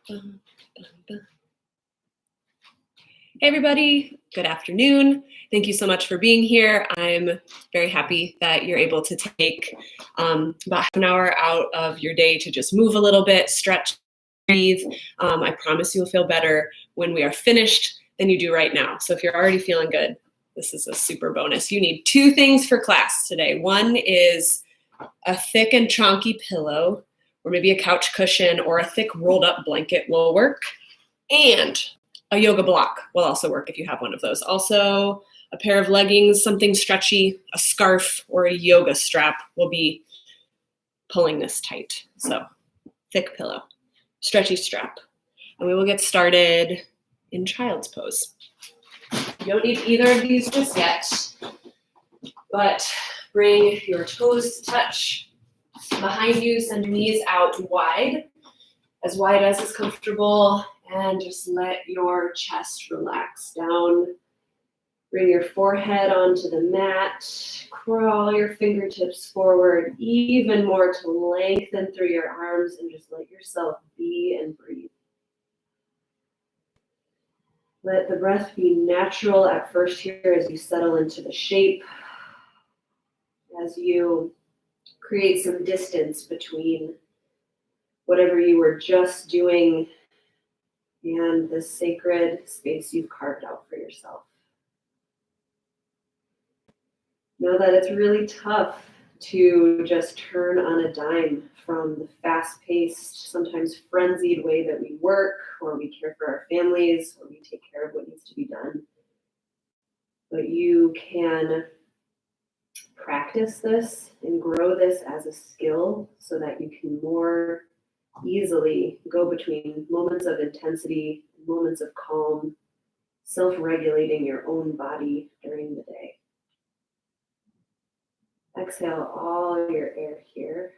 Dun, dun, dun. Hey everybody, good afternoon. Thank you so much for being here. I'm very happy that you're able to take about half an hour out of your day to just move a little bit, stretch, breathe. I promise you'll feel better when we are finished than you do right now. So if you're already feeling good, this is a super bonus. You need two things for class today. One is a thick and chunky pillow, or maybe a couch cushion, or a thick rolled up blanket will work. And a yoga block will also work if you have one of those. Also, a pair of leggings, something stretchy, a scarf, or a yoga strap will be pulling this tight. So, thick pillow, stretchy strap. And we will get started in child's pose. You don't need either of these just yet, but bring your toes to touch behind you, send your knees out wide as is comfortable, and just let your chest relax down. Bring your forehead onto the mat, crawl your fingertips forward even more to lengthen through your arms, and just let yourself be and breathe. Let the breath be natural at first here as you settle into the shape, as you create some distance between whatever you were just doing and the sacred space you've carved out for yourself. Know that it's really tough to just turn on a dime from the fast-paced, sometimes frenzied way that we work, or we care for our families, or we take care of what needs to be done. But you can practice this and grow this as a skill so that you can more easily go between moments of intensity, moments of calm, self-regulating your own body during the day. Exhale all your air here.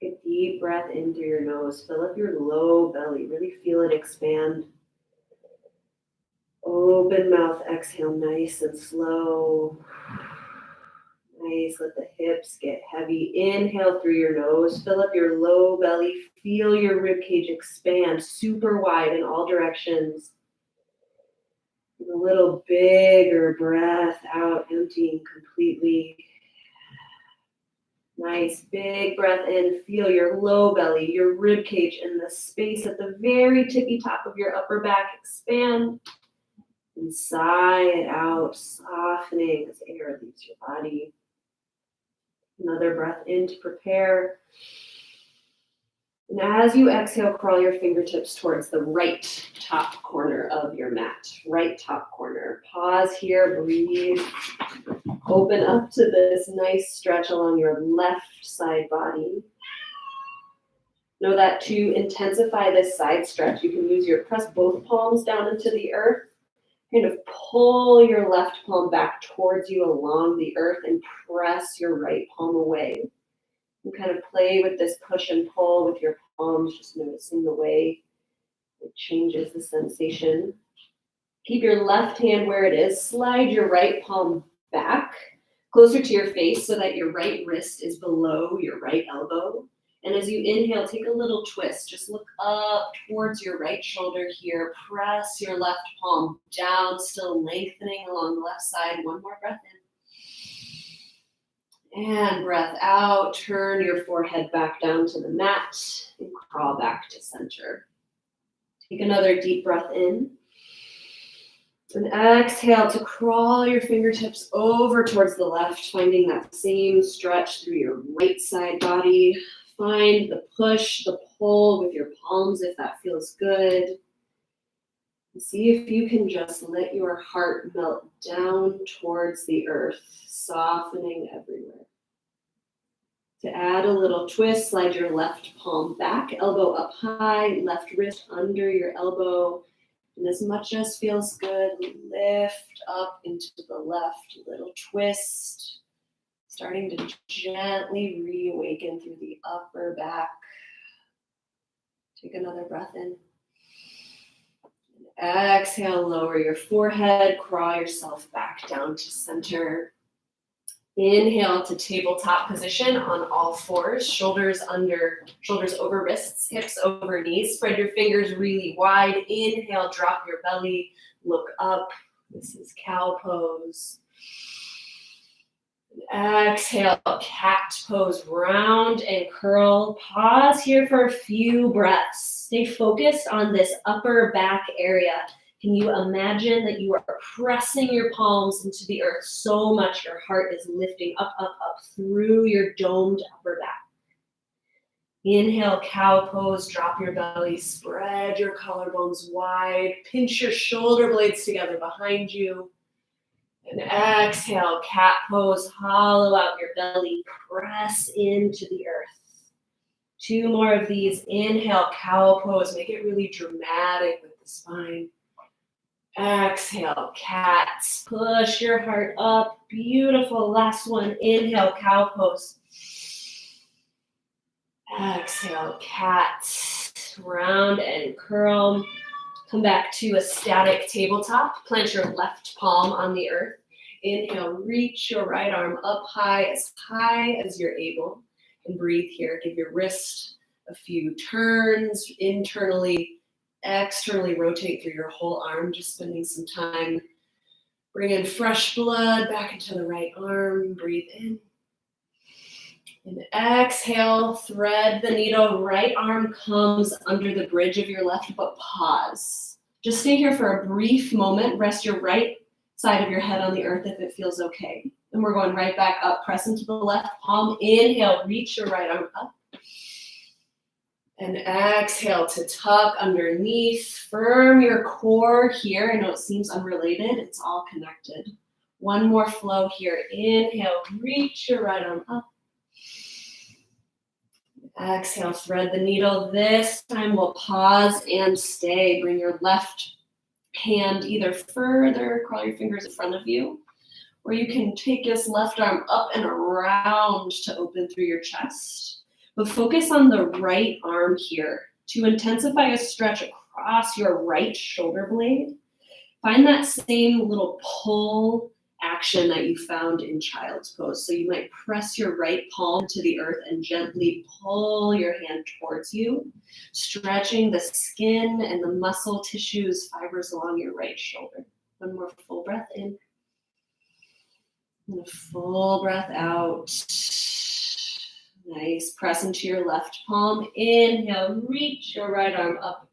Take a deep breath in through your nose. Fill up your low belly. Really feel it expand. Open mouth, exhale nice and slow. Nice, let the hips get heavy. Inhale through your nose, fill up your low belly, feel your rib cage expand super wide in all directions. A little bigger breath out, emptying completely. Nice, big breath in, feel your low belly, your rib cage, and the space at the very tippy top of your upper back expand. And sigh it out, softening as air leaves your body. Another breath in to prepare. And as you exhale, crawl your fingertips towards the right top corner of your mat. Right top corner. Pause here, breathe. Open up to this nice stretch along your left side body. Know that to intensify this side stretch, you can press both palms down into the earth. Kind of pull your left palm back towards you along the earth and press your right palm away. And kind of play with this push and pull with your palms, just noticing the way it changes the sensation. Keep your left hand where it is. Slide your right palm back closer to your face so that your right wrist is below your right elbow. And as you inhale, take a little twist. Just look up towards your right shoulder here. Press your left palm down, still lengthening along the left side. One more breath in. And breath out. Turn your forehead back down to the mat and crawl back to center. Take another deep breath in. And exhale to crawl your fingertips over towards the left, finding that same stretch through your right side body. Find the push, the pull with your palms if that feels good. And see if you can just let your heart melt down towards the earth, softening everywhere. To add a little twist, slide your left palm back, elbow up high, left wrist under your elbow. And as much as feels good, lift up into the left, little twist. Starting to gently reawaken through the upper back. Take another breath in. And exhale, lower your forehead, crawl yourself back down to center. Inhale to tabletop position on all fours, shoulders over wrists, hips over knees. Spread your fingers really wide. Inhale, drop your belly, look up. This is cow pose. Exhale, cat pose, round and curl. Pause here for a few breaths. Stay focused on this upper back area. Can you imagine that you are pressing your palms into the earth so much your heart is lifting up, up, up through your domed upper back? Inhale, cow pose, drop your belly, spread your collarbones wide, pinch your shoulder blades together behind you. And exhale, cat pose, hollow out your belly, press into the earth. 2 more of these. Inhale, cow pose, make it really dramatic with the spine. Exhale, cat, push your heart up, beautiful. Last one, inhale, cow pose. Exhale, cat, round and curl. Come back to a static tabletop. Plant your left palm on the earth. Inhale, reach your right arm up high as you're able. And breathe here. Give your wrist a few turns internally, externally rotate through your whole arm, just spending some time. Bring in fresh blood back into the right arm. Breathe in. And exhale, thread the needle. Right arm comes under the bridge of your left, but pause. Just stay here for a brief moment. Rest your right side of your head on the earth if it feels okay. And we're going right back up. Press into the left palm. Inhale, reach your right arm up. And exhale to tuck underneath. Firm your core here. I know it seems unrelated. It's all connected. One more flow here. Inhale, reach your right arm up. Exhale, thread the needle. This time we'll pause and stay. Bring your left hand either further, crawl your fingers in front of you, or you can take this left arm up and around to open through your chest. But focus on the right arm here to intensify a stretch across your right shoulder blade. Find that same little pull action that you found in child's pose. So you might press your right palm to the earth and gently pull your hand towards you, stretching the skin and the muscle tissues, fibers along your right shoulder. One more full breath in. And a full breath out. Nice. Press into your left palm. Inhale, reach your right arm up.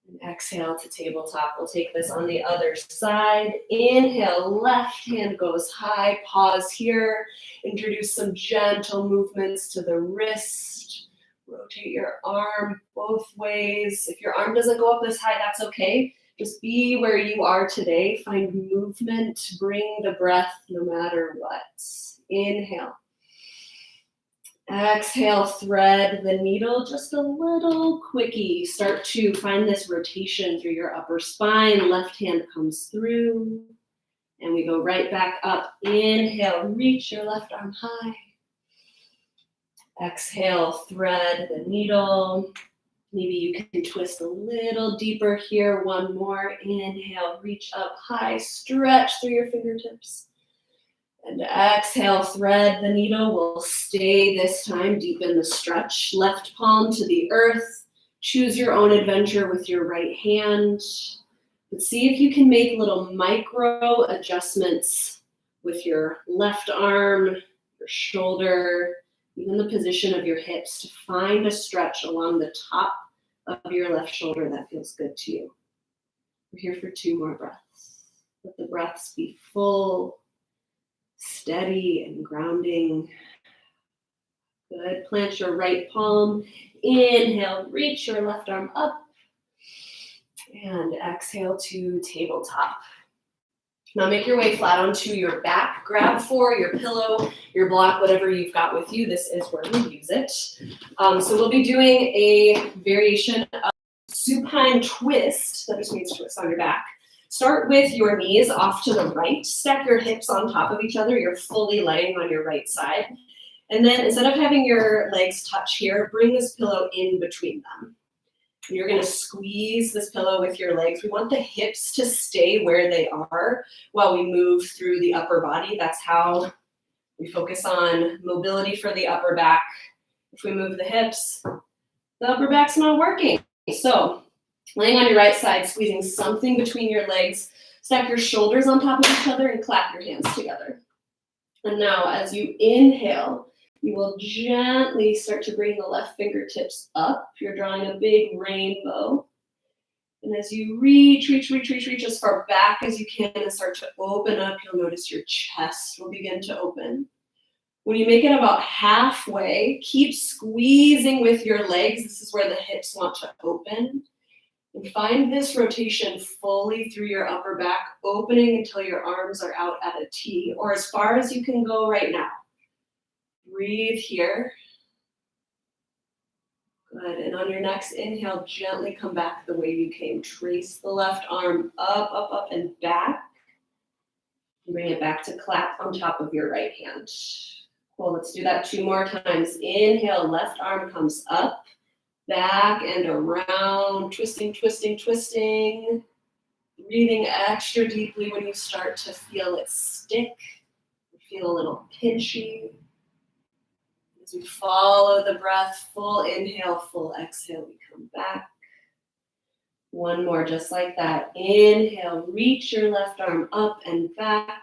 And exhale to tabletop. We'll take this on the other side. Inhale, left hand goes high. Pause here. Introduce some gentle movements to the wrist. Rotate your arm both ways. If your arm doesn't go up this high, that's okay. Just be where you are today. Find movement. Bring the breath no matter what. Inhale. Exhale, thread the needle, just a little quickie. Start to find this rotation through your upper spine. Left hand comes through. And we go right back up. Inhale, reach your left arm high. Exhale, thread the needle. Maybe you can twist a little deeper here. One more. Inhale, reach up high. Stretch through your fingertips. And exhale, thread the needle. We'll stay this time, deepen the stretch. Left palm to the earth. Choose your own adventure with your right hand. But see if you can make little micro adjustments with your left arm, your shoulder, even the position of your hips to find a stretch along the top of your left shoulder that feels good to you. We're here for 2 more breaths. Let the breaths be full, steady and grounding. Good. Plant your right palm. Inhale, reach your left arm up. And exhale to tabletop. Now make your way flat onto your back. Grab for your pillow, your block, whatever you've got with you. This is where we use it. So we'll be doing a variation of supine twist. That just means twist on your back. Start with your knees off to the right. Stack your hips on top of each other. You're fully laying on your right side. And then instead of having your legs touch here, bring this pillow in between them. You're going to squeeze this pillow with your legs. We want the hips to stay where they are while we move through the upper body. That's how We focus on mobility for the upper back. If we move the hips, the upper back's not working. So laying on your right side, squeezing something between your legs, stack your shoulders on top of each other and clap your hands together. And now as you inhale, you will gently start to bring the left fingertips up. You're drawing a big rainbow. And as you reach as far back as you can and start to open up, you'll notice your chest will begin to open. When you make it about halfway, keep squeezing with your legs. This is where the hips want to open. And find this rotation fully through your upper back, opening until your arms are out at a T, or as far as you can go right now. Breathe here. Good, and on your next inhale, gently come back the way you came. Trace the left arm up, and back. Bring it back to clap on top of your right hand. Cool, let's do that 2 more times. Inhale, left arm comes up, back and around, twisting. Breathing extra deeply when you start to feel it stick, feel a little pinchy. As we follow the breath, full inhale, full exhale, we come back. 1 more, just like that. Inhale, reach your left arm up and back.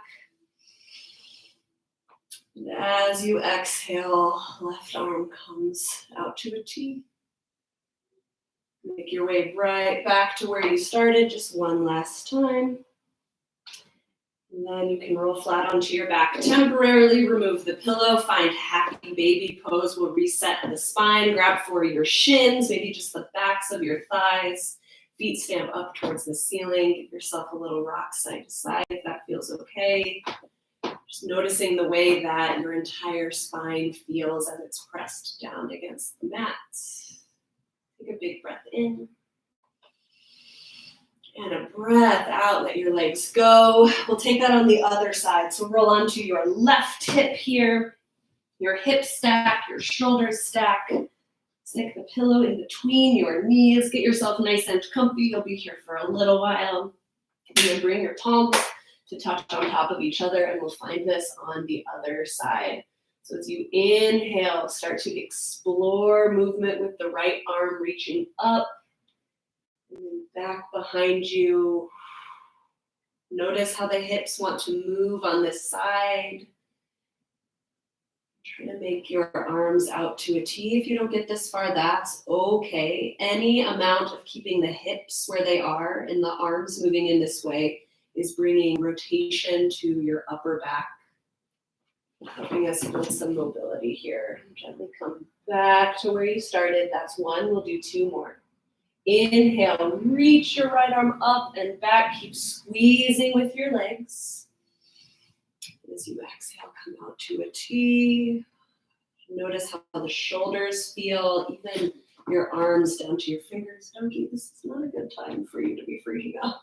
And as you exhale, left arm comes out to a T. Make your way right back to where you started, just 1 last time. And then you can roll flat onto your back. Temporarily remove the pillow, find happy baby pose. We'll reset the spine, grab for your shins, maybe just the backs of your thighs. Feet stand up towards the ceiling. Give yourself a little rock side to side if that feels okay. Just noticing the way that your entire spine feels as it's pressed down against the mat. Take a big breath in. And a breath out, let your legs go. We'll take that on the other side. So roll onto your left hip here. Your hips stack, your shoulders stack. Stick the pillow in between your knees. Get yourself nice and comfy. You'll be here for a little while. And then bring your palms to touch on top of each other, and we'll find this on the other side. So as you inhale, start to explore movement with the right arm reaching up. And then back behind you. Notice how the hips want to move on this side. Try to make your arms out to a T. If you don't get this far, that's okay. Any amount of keeping the hips where they are and the arms moving in this way is bringing rotation to your upper back, helping us build some mobility here. Gently come back to where you started. That's 1. We'll do 2 more. Inhale, reach your right arm up and back. Keep squeezing with your legs. As you exhale, come out to a T. Notice how the shoulders feel, even your arms down to your fingers. Donkey, this is not a good time for you to be freaking out.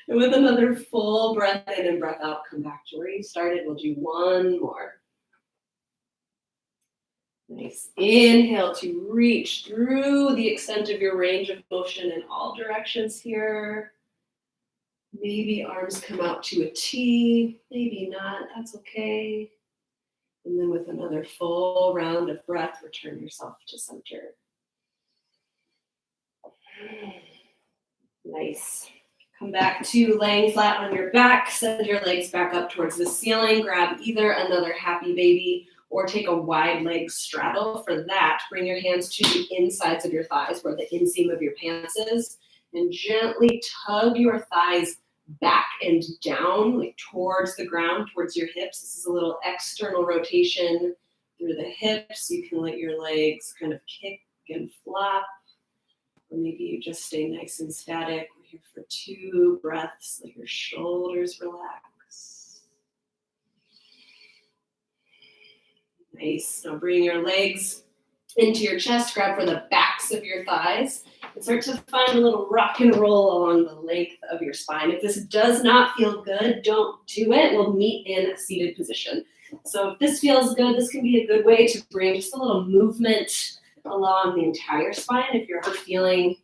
And with another full breath in and breath out, come back to where you started. We'll do 1 more. Nice. Inhale to reach through the extent of your range of motion in all directions here. Maybe arms come out to a T, maybe not, that's okay. And then with another full round of breath, return yourself to center. Nice. Come back to laying flat on your back, send your legs back up towards the ceiling, grab either another happy baby or take a wide leg straddle. For that, bring your hands to the insides of your thighs where the inseam of your pants is, and gently tug your thighs back and down, like towards the ground, towards your hips. This is a little external rotation through the hips. You can let your legs kind of kick and flop, or maybe you just stay nice and static. We're here for 2 breaths. Let your shoulders relax. Nice. Now bring your legs into your chest, grab for the backs of your thighs, and start to find a little rock and roll along the length of your spine. If this does not feel good, don't do it. We'll meet in a seated position. So if this feels good, this can be a good way to bring just a little movement along the entire spine. If you're ever feeling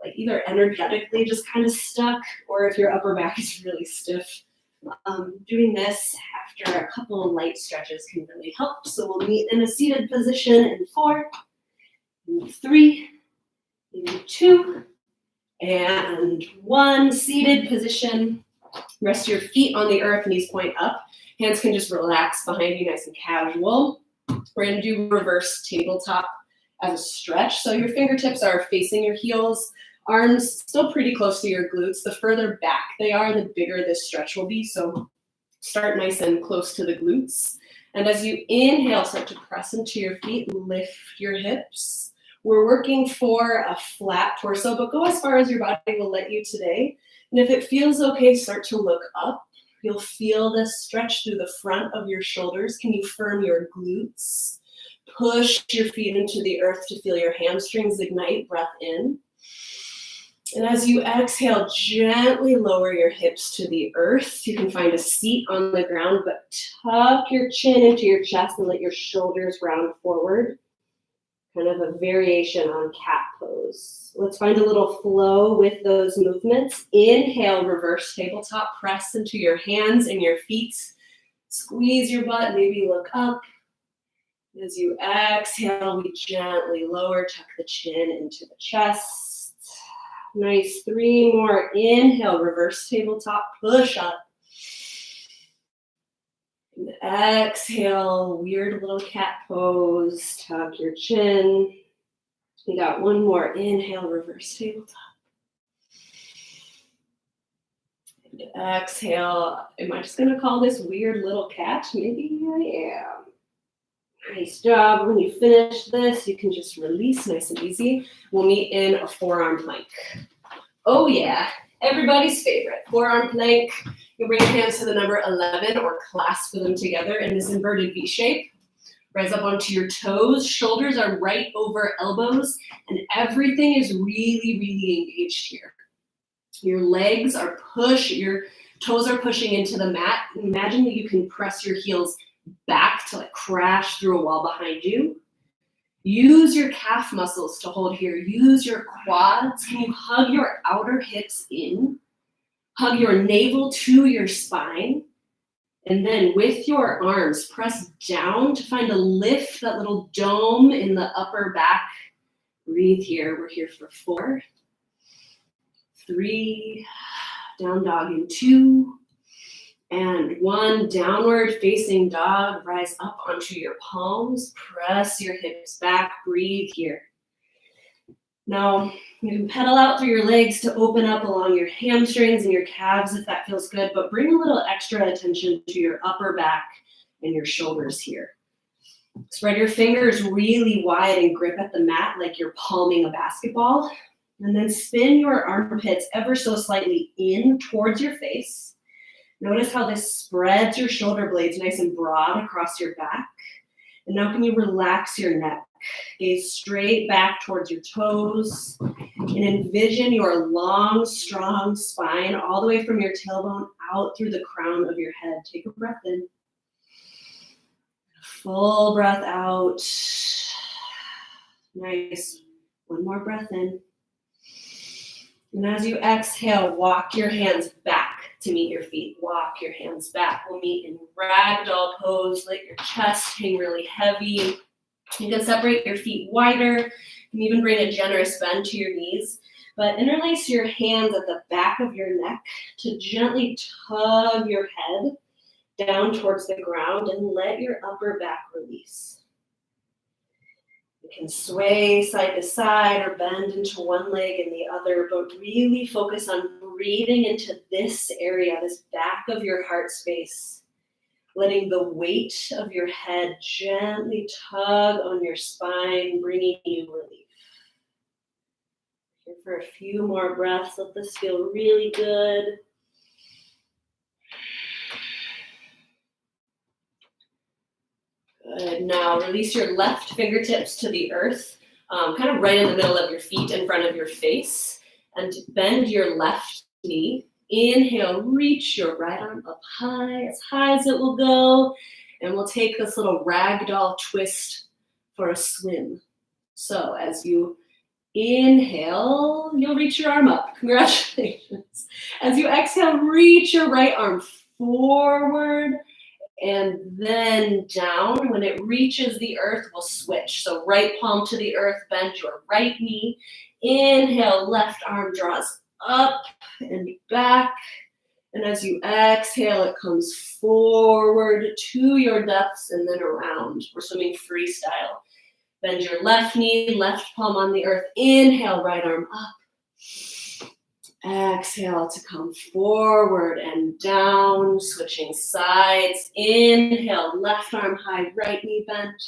like either energetically just kind of stuck, or if your upper back is really stiff, doing this after a couple of light stretches can really help. So we'll meet in a seated position in 4, in 3, in 2, and 1. Seated position. Rest your feet on the earth, knees point up. Hands can just relax behind you, nice and casual. We're gonna do reverse tabletop as a stretch. So your fingertips are facing your heels, arms still pretty close to your glutes. The further back they are, the bigger this stretch will be. So start nice and close to the glutes. And as you inhale, start to press into your feet, lift your hips. We're working for a flat torso, but go as far as your body will let you today. And if it feels okay, start to look up. You'll feel this stretch through the front of your shoulders. Can you firm your glutes? Push your feet into the earth to feel your hamstrings ignite. Breath in. And as you exhale, gently lower your hips to the earth. You can find a seat on the ground, but tuck your chin into your chest and let your shoulders round forward. Kind of a variation on cat pose. Let's find a little flow with those movements. Inhale, reverse tabletop. Press into your hands and your feet. Squeeze your butt, maybe look up. As you exhale, we gently lower, tuck the chin into the chest. Nice, 3 more. Inhale, reverse tabletop, push up. And exhale, weird little cat pose, tuck your chin. We got 1 more. Inhale, reverse tabletop. And exhale. Am I just gonna call this weird little cat? Maybe I am. Nice job. When you finish this, you can just release nice and easy. We'll meet in a forearm plank. Oh yeah, everybody's favorite. Forearm plank. You'll bring your hands to the number 11 or clasp them together in this inverted V shape. Rise up onto your toes. Shoulders are right over elbows, and everything is really, really engaged here. Your legs are your toes are pushing into the mat. Imagine that you can press your heels back to like crash through a wall behind you. Use your calf muscles to hold here. Use your quads. Can you hug your outer hips in? Hug your navel to your spine. And then with your arms, press down to find a lift, that little dome in the upper back. Breathe here. We're here for 4, 3, down dog in 2, and 1. Downward facing dog. Rise up onto your palms. Press your hips back. Breathe here. Now, you can pedal out through your legs to open up along your hamstrings and your calves if that feels good, but bring a little extra attention to your upper back and your shoulders here. Spread your fingers really wide and grip at the mat like you're palming a basketball. And then spin your armpits ever so slightly in towards your face. Notice how this spreads your shoulder blades nice and broad across your back. And now can you relax your neck? Gaze straight back towards your toes. And envision your long, strong spine all the way from your tailbone out through the crown of your head. Take a breath in. Full breath out. Nice. 1 more breath in. And as you exhale, walk your hands back to meet your feet. Walk your hands back. We'll meet in ragdoll pose. Let your chest hang really heavy. You can separate your feet wider. You can even bring a generous bend to your knees. But interlace your hands at the back of your neck to gently tug your head down towards the ground and let your upper back release. You can sway side to side or bend into one leg and the other, but really focus on breathing into this area, this back of your heart space. Letting the weight of your head gently tug on your spine, bringing you relief. Here for a few more breaths. Let this feel really good. Good. Now release your left fingertips to the earth, kind of right in the middle of your feet, in front of your face, and bend your left knee. Inhale, reach your right arm up high as it will go. And we'll take this little ragdoll twist for a swim. So as you inhale, you'll reach your arm up. Congratulations. As you exhale, reach your right arm forward and then down. When it reaches the earth, we'll switch. So right palm to the earth, bend your right knee. Inhale, left arm draws up and back. And as you exhale, it comes forward to your depths and then around. We're swimming freestyle. Bend your left knee, left palm on the earth. Inhale, right arm up. Exhale to come forward and down, switching sides. Inhale, left arm high, right knee bent.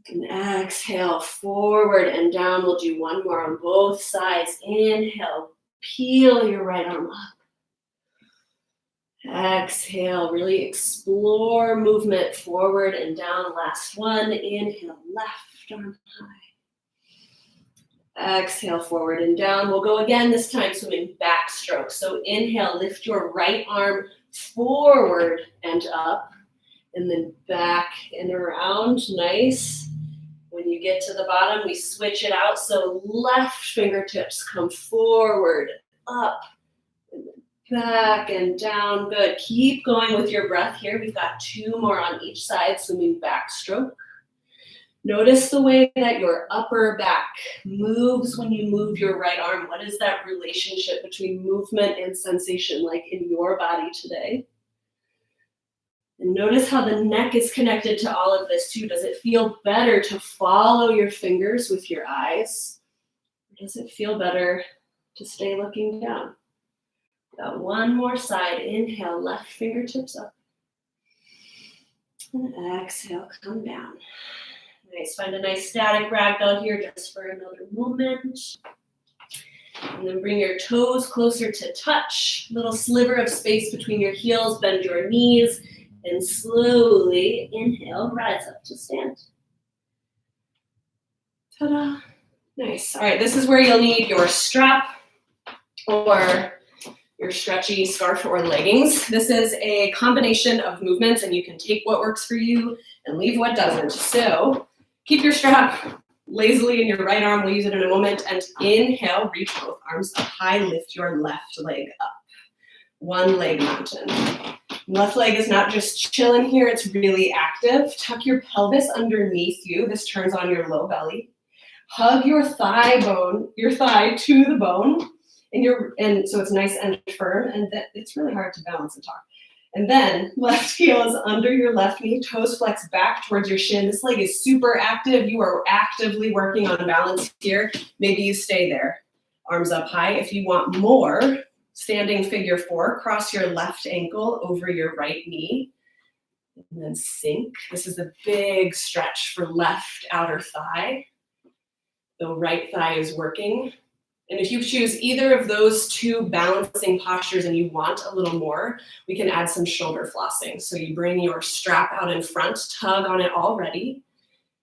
And exhale, forward and down. We'll do one more on both sides. Inhale, peel your right arm up. Exhale, really explore movement forward and down. Last one. Inhale, left arm high. Exhale, forward and down. We'll go again, this time swimming backstroke. So inhale, lift your right arm forward and up, and then back and around. Nice. When you get to the bottom, we switch it out. So left fingertips come forward, up, and then back and down. Good. Keep going with your breath here. We've got two more on each side, swimming backstroke. Notice the way that your upper back moves when you move your right arm. What is that relationship between movement and sensation like in your body today? And notice how the neck is connected to all of this too. Does it feel better to follow your fingers with your eyes? Or does it feel better to stay looking down? Got one more side. Inhale, left fingertips up. And exhale, come down. Nice. Find a nice static ragdoll here just for another moment. And then bring your toes closer to touch. Little sliver of space between your heels. Bend your knees. And slowly inhale, rise up to stand. Ta-da. Nice. All right, this is where you'll need your strap or your stretchy scarf or leggings. This is a combination of movements, and you can take what works for you and leave what doesn't. So keep your strap lazily in your right arm. We'll use it in a moment. And inhale, reach both arms up high. Lift your left leg up. One leg mountain. Left leg is not just chilling here, it's really active. Tuck your pelvis underneath you. This turns on your low belly. Hug your thigh to the bone. And so it's nice and firm, and it's really hard to balance and talk. And then left heel is under your left knee, toes flex back towards your shin. This leg is super active. You are actively working on balance here. Maybe you stay there. Arms up high. If you want more, standing figure four, cross your left ankle over your right knee, and then sink. This is a big stretch for left outer thigh. The right thigh is working. And if you choose either of those two balancing postures and you want a little more, we can add some shoulder flossing. So you bring your strap out in front, tug on it already,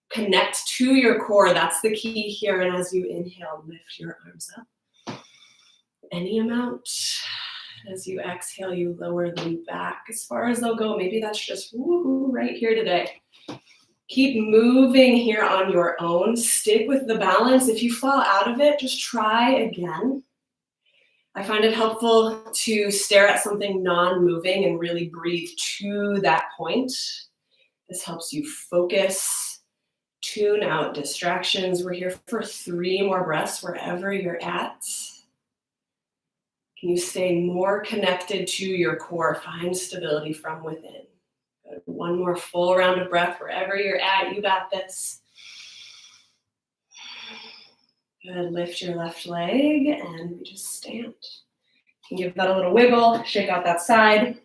connect to your core. That's the key here. And as you inhale, lift your arms up. Any amount. As you exhale, you lower them back as far as they'll go. Maybe that's just woo right here today. Keep moving here on your own. Stick with the balance. If you fall out of it, just try again. I find it helpful to stare at something non-moving and really breathe to that point. This helps you focus, tune out distractions. We're here for 3 more breaths wherever you're at. Can you stay more connected to your core? Find stability from within. Good. One more full round of breath wherever you're at. You got this. Good. Lift your left leg and we just stand. You can give that a little wiggle, shake out that side,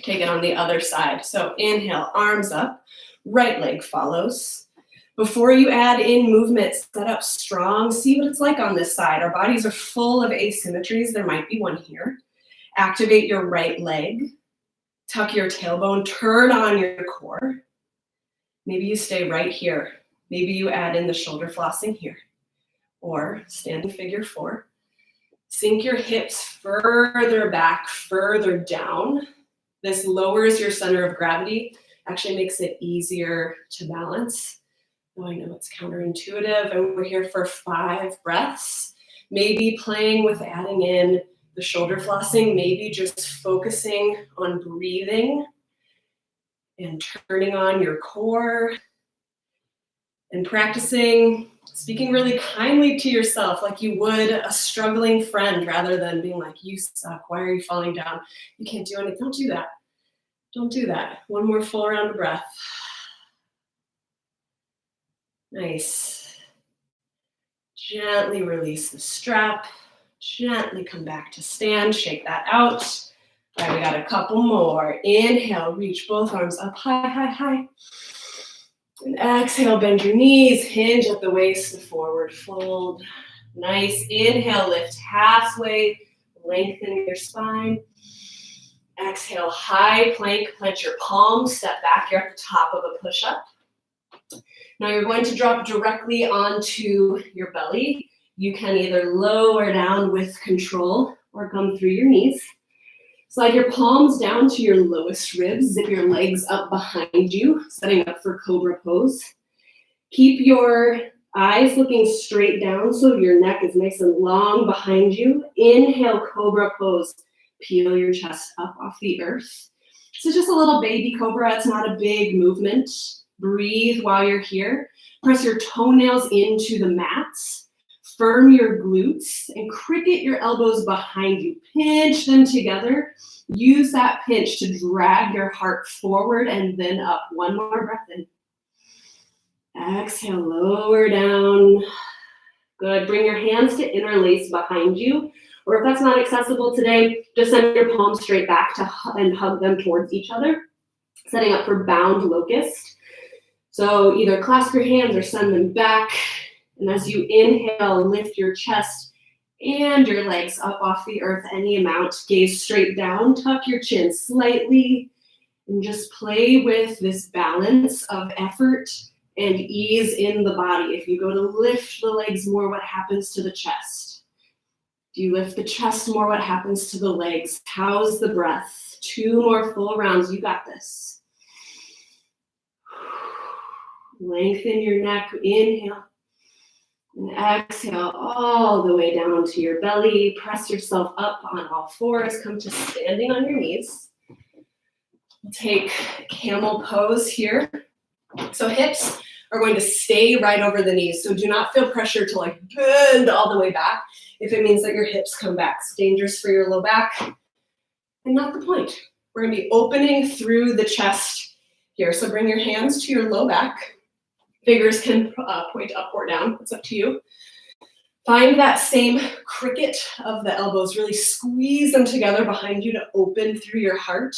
take it on the other side. So inhale, arms up, right leg follows. Before you add in movement, set up strong. See what it's like on this side. Our bodies are full of asymmetries. There might be one here. Activate your right leg. Tuck your tailbone. Turn on your core. Maybe you stay right here. Maybe you add in the shoulder flossing here. Or standing figure four. Sink your hips further back, further down. This lowers your center of gravity. Actually makes it easier to balance. I know it's counterintuitive, and we're here for 5 breaths. Maybe playing with adding in the shoulder flossing, maybe just focusing on breathing and turning on your core and practicing speaking really kindly to yourself like you would a struggling friend rather than being like, you suck, why are you falling down? You can't do anything. Don't do that. Don't do that. One more full round of breath. Nice. Gently release the strap. Gently come back to stand. Shake that out. All right, we got a couple more. Inhale, reach both arms up high, high, high. And exhale, bend your knees, hinge at the waist, the forward fold. Nice. Inhale, lift halfway, lengthen your spine. Exhale, high plank, plant your palms, step back. You're at the top of a push-up. Now you're going to drop directly onto your belly. You can either lower down with control or come through your knees. Slide your palms down to your lowest ribs. Zip your legs up behind you, setting up for cobra pose. Keep your eyes looking straight down so your neck is nice and long behind you. Inhale, cobra pose. Peel your chest up off the earth. This is just a little baby cobra. It's not a big movement. Breathe while you're here. Press your toenails into the mats. Firm your glutes and cricket your elbows behind you. Pinch them together. Use that pinch to drag your heart forward and then up. One more breath in. Exhale, lower down. Good. Bring your hands to interlace behind you. Or if that's not accessible today, just send your palms straight back and hug them towards each other. Setting up for bound locust. So either clasp your hands or send them back. And as you inhale, lift your chest and your legs up off the earth any amount. Gaze straight down, tuck your chin slightly, and just play with this balance of effort and ease in the body. If you go to lift the legs more, what happens to the chest? If you lift the chest more, what happens to the legs? How's the breath? 2 more full rounds. You got this. Lengthen your neck. Inhale. And exhale all the way down to your belly. Press yourself up on all fours. Come to standing on your knees. We'll take camel pose here. So hips are going to stay right over the knees. So do not feel pressure to like bend all the way back if it means that your hips come back. It's dangerous for your low back and not the point. We're going to be opening through the chest here. So bring your hands to your low back. Fingers can point up or down. It's up to you. Find that same cricket of the elbows. Really squeeze them together behind you to open through your heart.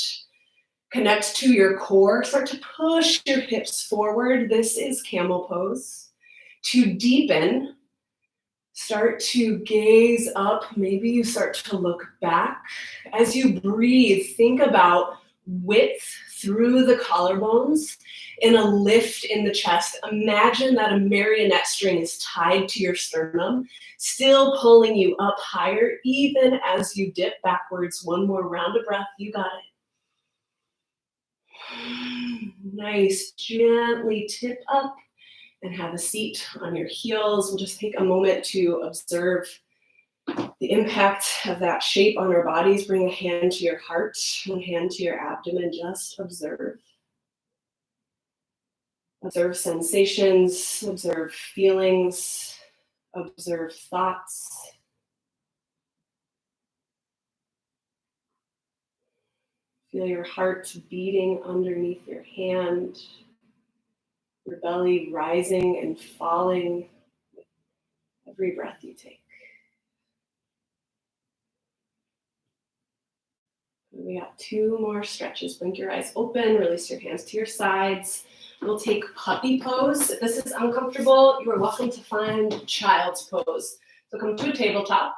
Connect to your core. Start to push your hips forward. This is camel pose. To deepen, start to gaze up. Maybe you start to look back. As you breathe, think about width through the collarbones and a lift in the chest. Imagine that a marionette string is tied to your sternum, still pulling you up higher, even as you dip backwards. One more round of breath. You got it. Nice. Gently tip up and have a seat on your heels. We'll just take a moment to observe the impact of that shape on our bodies. Bring a hand to your heart, one hand to your abdomen. Just observe. Observe sensations, observe feelings, observe thoughts. Feel your heart beating underneath your hand, your belly rising and falling with every breath you take. We got 2 more stretches. Blink your eyes open, release your hands to your sides. We'll take puppy pose. If this is uncomfortable, you are welcome to find child's pose. So come to a tabletop.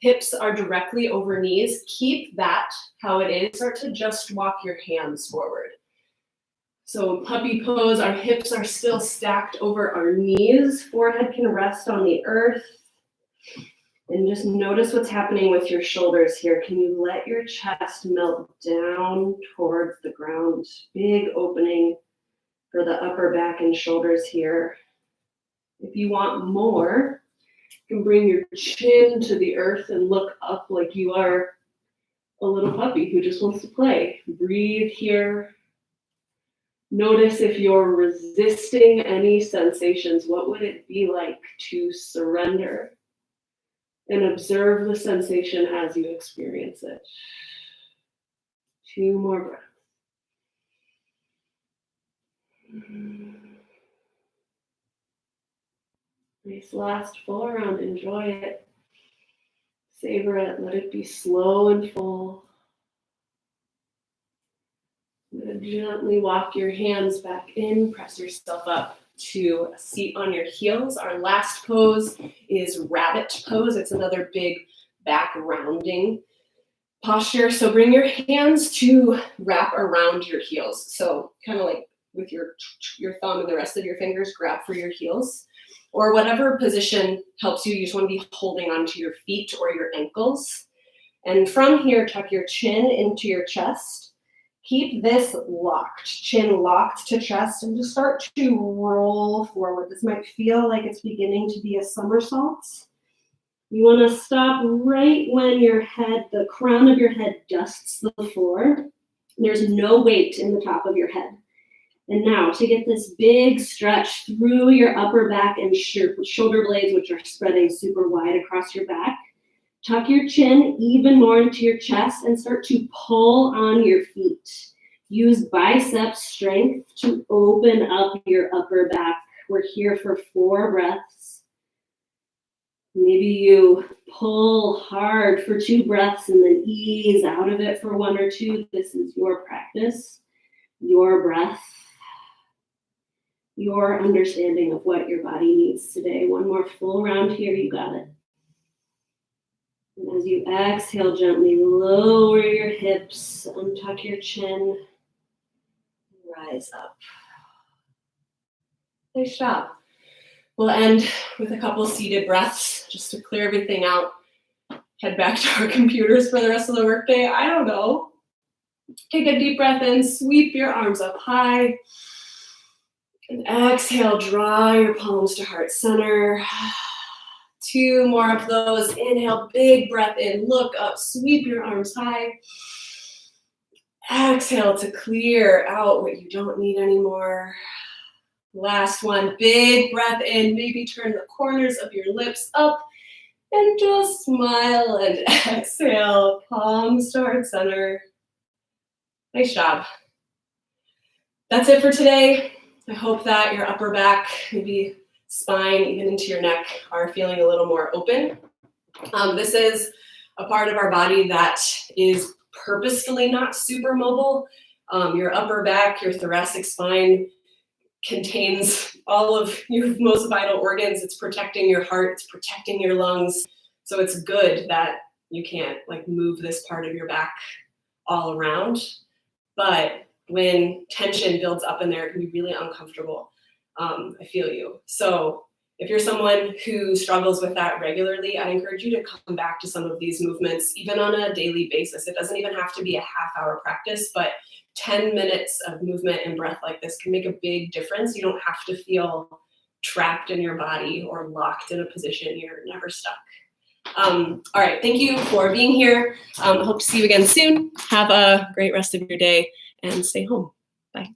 Hips are directly over knees. Keep that how it is. Start to just walk your hands forward. So puppy pose, our hips are still stacked over our knees. Forehead can rest on the earth. And just notice what's happening with your shoulders here. Can you let your chest melt down towards the ground? Big opening for the upper back and shoulders here. If you want more, you can bring your chin to the earth and look up like you are a little puppy who just wants to play. Breathe here. Notice if you're resisting any sensations, what would it be like to surrender? And observe the sensation as you experience it. 2 more breaths. Nice last full round. Enjoy it. Savor it. Let it be slow and full. Gently walk your hands back in. Press yourself up to a seat on your heels. Our last pose is rabbit pose. It's another big back rounding posture. So bring your hands to wrap around your heels. So kind of like with your thumb and the rest of your fingers, grab for your heels. Or whatever position helps you. You just want to be holding onto your feet or your ankles. And from here, tuck your chin into your chest. Keep this locked, chin locked to chest, and just start to roll forward. This might feel like it's beginning to be a somersault. You want to stop right when your head, the crown of your head dusts the floor. There's no weight in the top of your head. And now to get this big stretch through your upper back and shoulder blades, which are spreading super wide across your back. Tuck your chin even more into your chest and start to pull on your feet. Use bicep strength to open up your upper back. We're here for 4 breaths. Maybe you pull hard for 2 breaths and then ease out of it for 1 or 2. This is your practice, your breath, your understanding of what your body needs today. 1 more full round here, you got it. And as you exhale, gently lower your hips, untuck your chin, rise up. Nice job. We'll end with a couple seated breaths just to clear everything out. Head back to our computers for the rest of the workday. I don't know. Take a deep breath in, sweep your arms up high. And exhale, draw your palms to heart center. 2 more of those. Inhale, big breath in, look up, sweep your arms high. Exhale to clear out what you don't need anymore. Last one, big breath in, maybe turn the corners of your lips up and just smile and exhale, palms to heart center. Nice job. That's it for today. I hope that your upper back, maybe spine, even into your neck, are feeling a little more open. This is a part of our body that is purposefully not super mobile. Your upper back, your thoracic spine contains all of your most vital organs. It's protecting your heart, it's protecting your lungs. So it's good that you can't like move this part of your back all around. But when tension builds up in there, it can be really uncomfortable. I feel you. So if you're someone who struggles with that regularly, I encourage you to come back to some of these movements, even on a daily basis. It doesn't even have to be a half-hour practice, but 10 minutes of movement and breath like this can make a big difference. You don't have to feel trapped in your body or locked in a position. You're never stuck. All right, thank you for being here. I hope to see you again soon. Have a great rest of your day and stay home. Bye.